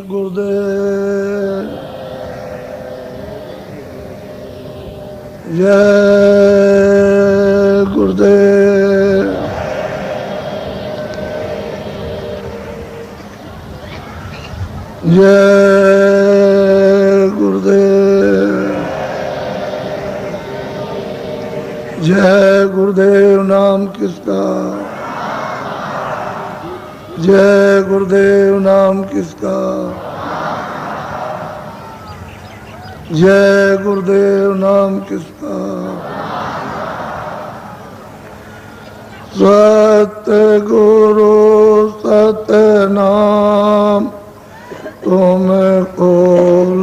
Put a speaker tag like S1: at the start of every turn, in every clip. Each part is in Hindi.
S1: गुरुदेव जय गुरुदेव जय गुरुदेव जय गुरुदेव नाम किसका जय गुरुदेव नाम किसका जय गुरुदेव नाम किसका सत्य गुरु सत्य नाम तुमको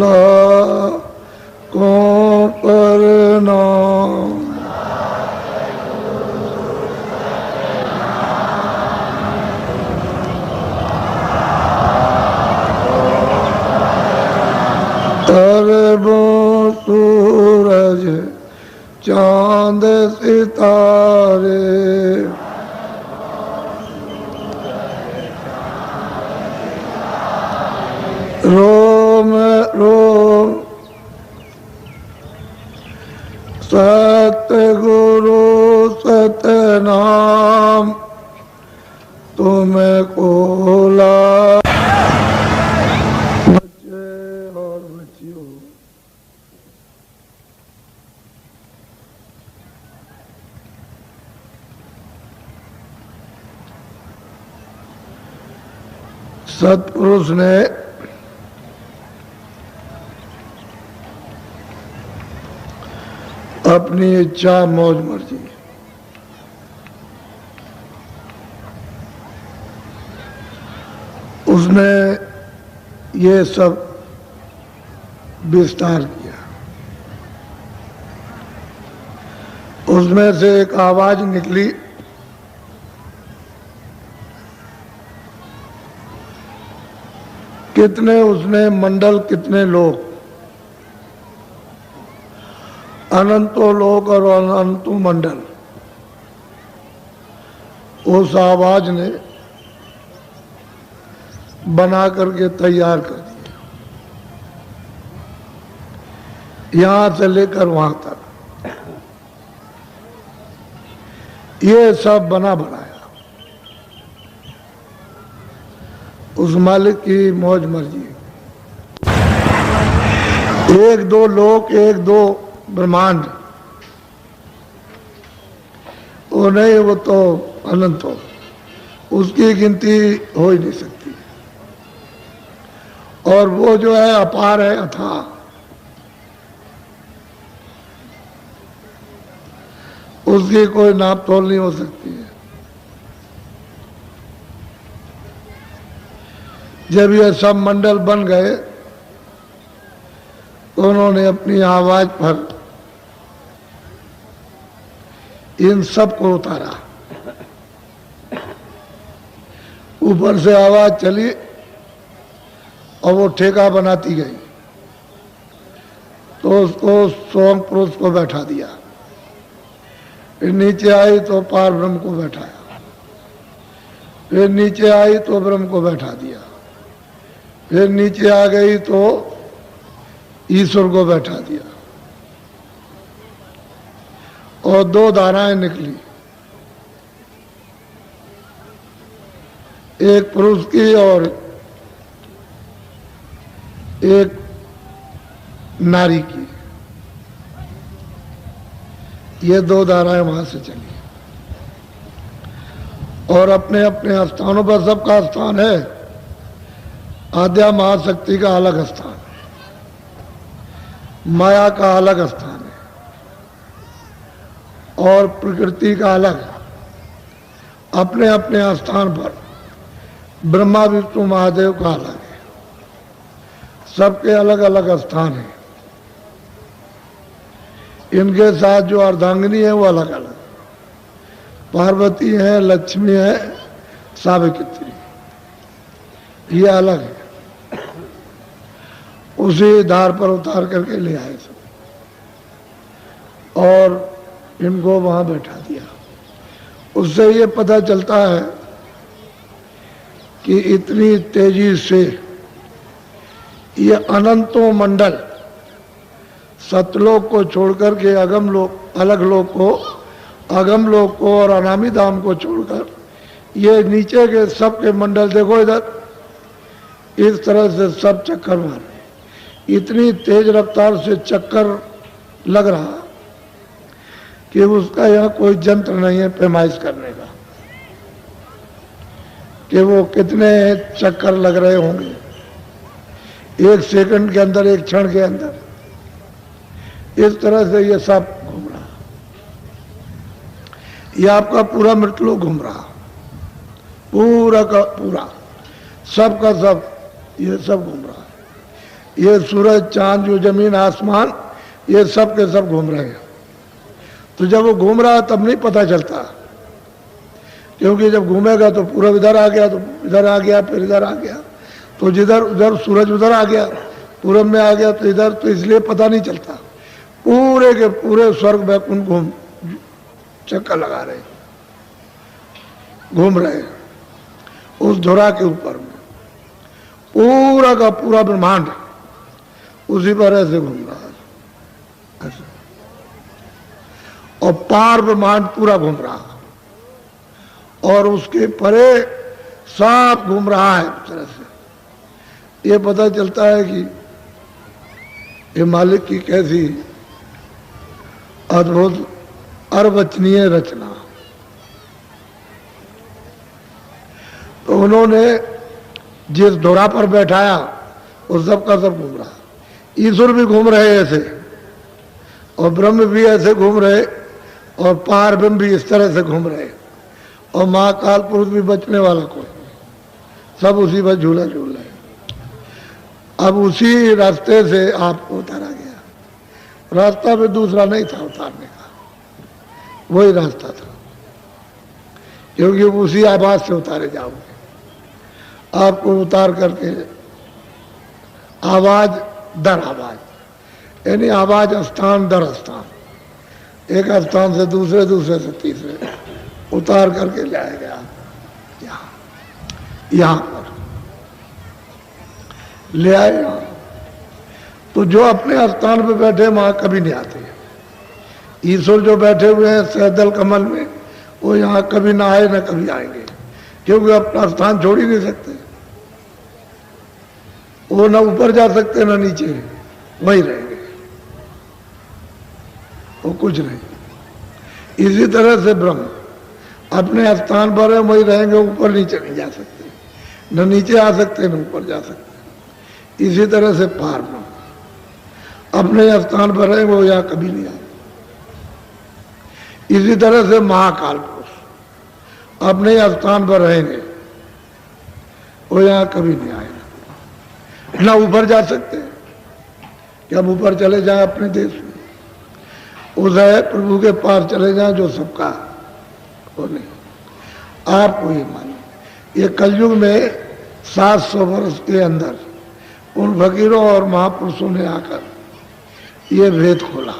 S1: लाखों प्रणाम तरबो सूरज चांद सितारे रोम रोम सत्य गुरु सत्य नाम तुमको ला सतपुरुष ने अपनी इच्छा मौज मर्जी उसने ये सब विस्तार किया। उसमें से एक आवाज निकली, कितने उसने मंडल, कितने लोग, अनंतों लोक और अनंतों मंडल। उस आवाज ने बना करके तैयार कर दिया, यहां से लेकर वहां तक ये सब बना बनाया। उस मालिक की मौज मर्जी। एक दो लोक, एक दो ब्रह्मांड, वो नहीं, वो तो अनंत हो, उसकी गिनती हो ही नहीं सकती। और वो जो है अपार है, अथाह। उसकी कोई नाप तोल नहीं हो सकती है। जब ये सब मंडल बन गए तो उन्होंने अपनी आवाज पर इन सब को उतारा। ऊपर से आवाज चली और वो ठेका बनाती गई, तो उसको सोम पुरुष को बैठा दिया। फिर नीचे आई तो पार ब्रह्म को बैठाया, फिर नीचे आई तो ब्रह्म को बैठा दिया, फिर नीचे आ गई तो ईश्वर को बैठा दिया। और दो धाराएं निकली, एक पुरुष की और एक नारी की। ये दो धाराएं वहां से चली और अपने अपने स्थानों पर सबका स्थान है। आद्या महाशक्ति का अलग स्थान है, माया का अलग स्थान है, और प्रकृति का अलग है। अपने अपने स्थान पर ब्रह्मा विष्णु महादेव का अलग है, सबके अलग अलग स्थान है। इनके साथ जो अर्धांगिनी है वो अलग अलग, पार्वती है, लक्ष्मी है, सावित्री, ये अलग है। उसी धार पर उतार करके ले आए सब और इनको वहां बैठा दिया। उससे ये पता चलता है कि इतनी तेजी से ये अनंतों मंडल सतलोक को छोड़कर के अगम लोक, अलग लोक को, अगम लोक को और अनामी धाम को छोड़कर ये नीचे के सब के मंडल देखो इधर, इस तरह से सब चक्कर मार रहे। इतनी तेज रफ्तार से चक्कर लग रहा कि उसका यहाँ कोई यंत्र नहीं है पैमाइश करने का कि वो कितने चक्कर लग रहे होंगे एक सेकंड के अंदर, एक क्षण के अंदर। इस तरह से ये सब घूम रहा, ये आपका पूरा मृतलोक घूम रहा, पूरा का पूरा, सब का सब, ये सब घूम रहा है। ये सूरज, चांद, जो जमीन, आसमान, ये सब के सब घूम रहे हैं। तो जब वो घूम रहा तब नहीं पता चलता, क्योंकि जब घूमेगा तो पूरा इधर आ गया, तो इधर आ गया, फिर इधर आ गया, तो जिधर उधर सूरज उधर आ गया, पूरब में आ गया तो इधर, तो इसलिए पता नहीं चलता। पूरे के पूरे स्वर्ग वैकुंठ घूम चक्कर लगा रहे, घूम रहे उस धुरा के ऊपर में, पूरा का पूरा ब्रह्मांड उसी पर ऐसे घूम रहा है ऐसे। और पार ब्रह्मांड पूरा घूम रहा और उसके परे सब घूम रहा है उस तरह से। ये पता चलता है कि ये मालिक की कैसी अद्भुत अर्वचनीय रचना। तो उन्होंने जिस धुरा पर बैठाया वो सब का सब घूम रहा, ईश्वर भी घूम रहे ऐसे और ब्रह्म भी ऐसे घूम रहे और पार ब्रह्म भी इस तरह से घूम रहे और महाकाल पुरुष भी बचने वाला कोई, सब उसी पर झूला झूल रहे। अब उसी रास्ते से आपको उतारा गया, रास्ता भी दूसरा नहीं था उतारने का, वही रास्ता था, क्योंकि उसी आवाज से उतारे जाओगे। आपको उतार करके आवाज दर आवाज, यानी आवाज स्थान दर स्थान, एक स्थान से दूसरे, दूसरे से तीसरे उतार करके लाया गया यहाँ पर ले आए यहाँ। तो जो अपने स्थान पे बैठे वहां कभी नहीं आते। ईश्वर जो बैठे हुए हैं सहदल कमल में, वो यहाँ कभी ना आए ना कभी आएंगे, क्योंकि अपना स्थान छोड़ ही नहीं सकते। वो ना ऊपर जा सकते ना नीचे, वहीं रहेंगे, वो कुछ नहीं। इसी तरह से ब्रह्म अपने स्थान पर है, वहीं रहेंगे, ऊपर नीचे नहीं जा सकते, न नीचे आ सकते न ऊपर जा सकते। इसी तरह से पार ब्रह्म अपने स्थान पर रहेंगे, वो यहाँ कभी नहीं आए। इसी तरह से महाकाल पुरुष अपने स्थान पर रहेंगे, वो यहाँ कभी नहीं आएगा, ना ऊपर जा सकते कि हम ऊपर चले जाएं अपने देश में, उदय प्रभु के पास चले जाएं जो सबका, वो नहीं। आपको ये मानो ये कलयुग में 700 वर्ष के अंदर उन फकीरों और महापुरुषों ने आकर ये भेद खोला।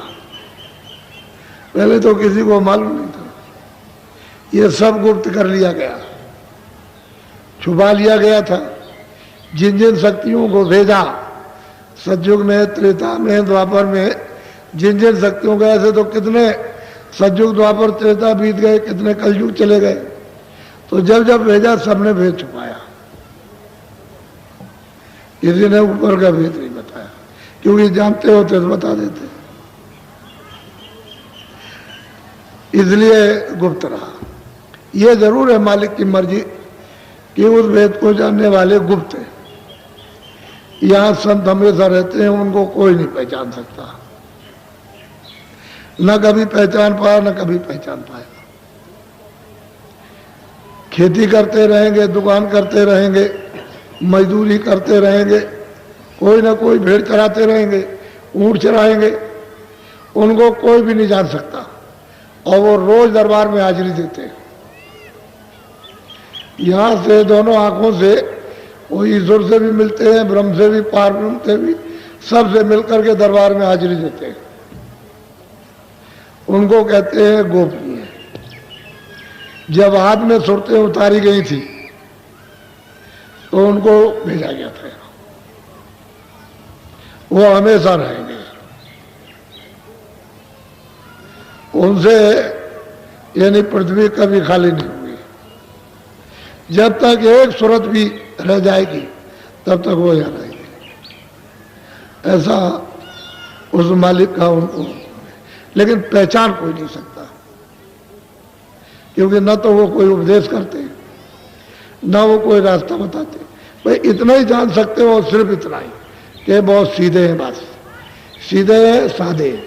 S1: पहले तो किसी को मालूम नहीं था, ये सब गुप्त कर लिया गया, छुपा लिया गया था। जिन जिन शक्तियों को भेजा सतयुग में, त्रेता में, द्वापर में, जिन जिन शक्तियों को, ऐसे तो कितने सतयुग द्वापर त्रेता बीत गए, कितने कलयुग चले गए, तो जब जब भेजा सबने भेद छुपाया, किसी ने ऊपर का भेद नहीं बताया, क्योंकि जानते होते तो बता देते, इसलिए गुप्त रहा। यह जरूर है मालिक की मर्जी कि उस भेद को जानने वाले गुप्त हैं। यहां संत हमेशा रहते हैं, उनको कोई नहीं पहचान सकता, न कभी पहचान पाया न कभी पहचान पाया। खेती करते रहेंगे, दुकान करते रहेंगे, मजदूरी करते रहेंगे, कोई ना कोई भेड़ चराते रहेंगे, ऊंट चराएंगे, उनको कोई भी नहीं जान सकता। और वो रोज दरबार में हाजिरी देते हैं। यहां से दोनों आंखों से वो ईश्वर से भी मिलते हैं, ब्रह्म से भी, पार ब्रह्म से भी, सबसे मिलकर के दरबार में हाजिरी देते हैं। उनको कहते हैं गोपनीय। जब हाथ में सुरतें उतारी गई थी तो उनको भेजा गया था। वो हमेशा रहेंगे। उनसे यानी पृथ्वी कभी खाली नहीं हुई। जब तक एक सूरत भी रह जाएगी तब तक वो यहाँ रहेगी। ऐसा उस मालिक का उनको, लेकिन पहचान कोई नहीं सकता, क्योंकि न तो वो कोई उपदेश करते, न वो कोई रास्ता बताते। भाई इतना ही जान सकते हो, सिर्फ इतना ही कि बहुत सीधे हैं, बस सीधे हैं, साधे हैं,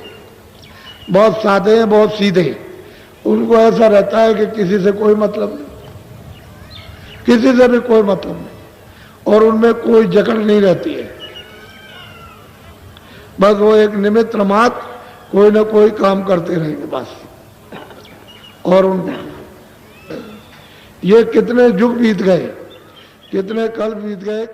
S1: बहुत साधे हैं, बहुत सीधे हैं। उनको ऐसा रहता है कि किसी से कोई मतलब नहीं, किसी से भी कोई मतलब नहीं, और उनमें कोई जकड़ नहीं रहती है। बस वो एक निमित्त मात्र कोई ना कोई काम करते रहेंगे बस। और उनको ये कितने युग बीत गए, कितने कल बीत गए।